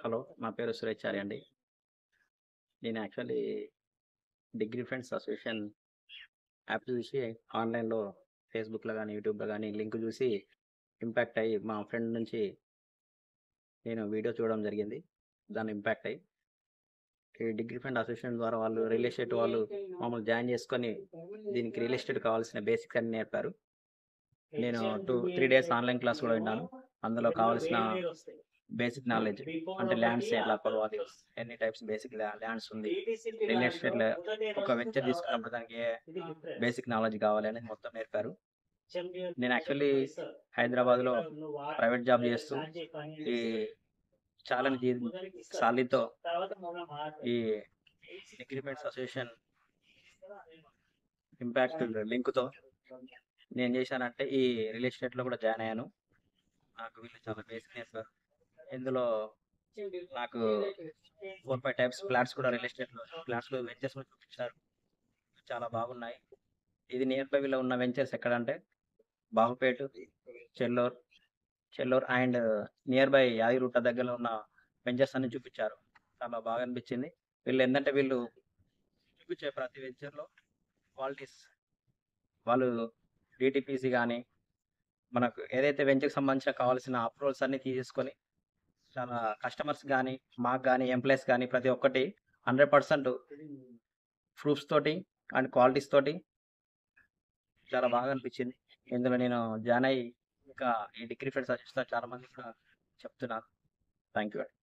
Hello. నా పేరు సురేషారి అండి. నేను actually degree friends association app చూసి ఆన్‌లైన్‌లో ఫేస్‌బుక్‌లో గాని, యూట్యూబ్‌లో గాని లింక్ చూసి ఇంపాక్ట్ అయ్యి మా ఫ్రెండ్ నుంచి నేను వీడియో చూడడం జరిగింది. దాన్ని ఇంపాక్ట్ అయ్యి ఈ డిగ్రీ ఫ్రెండ్ అసోసియేషన్ ద్వారా వాళ్ళు రియల్ ఎస్టేట్ వాళ్ళు మమ్మల్ని జాయిన్ చేసుకొని దీనికి రియల్ ఎస్టేట్ కావాల్సిన బేసిక్స్ అన్నీ నేర్పారు. నేను 3 డేస్ ఆన్‌లైన్ క్లాస్ కూడా విన్నాను. అందులో కావాల్సిన బేసిక్ నాలెడ్జ్ అంటే ల్యాండ్స్ ఎట్లా కొలవాలి, ఎన్ని టైప్స్ బేసిక్ ల్యాండ్స్ ఉంది, రియల్ ఎస్టేట్‌లో ఒక వెంచర్ తీసుకున్నప్పుడు దానికి ఏ బేసిక్ నాలెడ్జ్ కావాలి అనేది మొత్తం నేర్పారు. నేను యాక్చువల్లీ హైదరాబాద్‌లో ప్రైవేట్ జాబ్ చేస్తూ ఈ చాలని సాలీతో ఈ డిగ్రీ ఫ్రెండ్స్ అసోసియేషన్ ఇంపాక్ట్ లింక్‌తో నేను చేశానంటే ఈ రియల్ ఎస్టేట్‌లో కూడా జాయిన్ అయ్యాను. నాకు వీళ్ళు చాలా బేసిక్ నేర్పారు. ఇందులో నాకు 4, 5 టైప్స్ ఫ్లాట్స్ కూడా రియల్ ఎస్టేట్‌లో ఫ్లాట్స్‌లో వెంచర్స్ కూడా చూపించారు. చాలా బాగున్నాయి. ఇది నియర్ బై‌లో ఉన్న వెంచర్స్ ఎక్కడంటే Bagupet, Chelluru, Chelluru and near by Yadagirigutta దగ్గరలో ఉన్న వెంచర్స్ అన్ని చూపించారు. చాలా బాగా అనిపించింది. వీళ్ళు చూపించే ప్రతి వెంచర్‌లో క్వాలిటీస్ వాళ్ళు డీటీపీసీ గాని, మనకు ఏదైతే వెంచర్‌కి సంబంధించిన కావాల్సిన అప్రూవల్స్ అన్నీ తీసేసుకొని చాలా కస్టమర్స్ గాని, మాకు గాని, ఎంప్లాయీస్ గాని ప్రతి ఒక్కటి 100% ప్రూఫ్స్ తోటి అండ్ క్వాలిటీస్ తోటి చాలా బాగా అనిపించింది. ఇందులో నేను జాయిన్ అయ్యి ఇంకా ఈ డిగ్రీ ఫ్రెండ్స్ అసిస్టెంట్ చాలా మందికి కూడా చెప్తున్నాను. థాంక్ యూ అండి.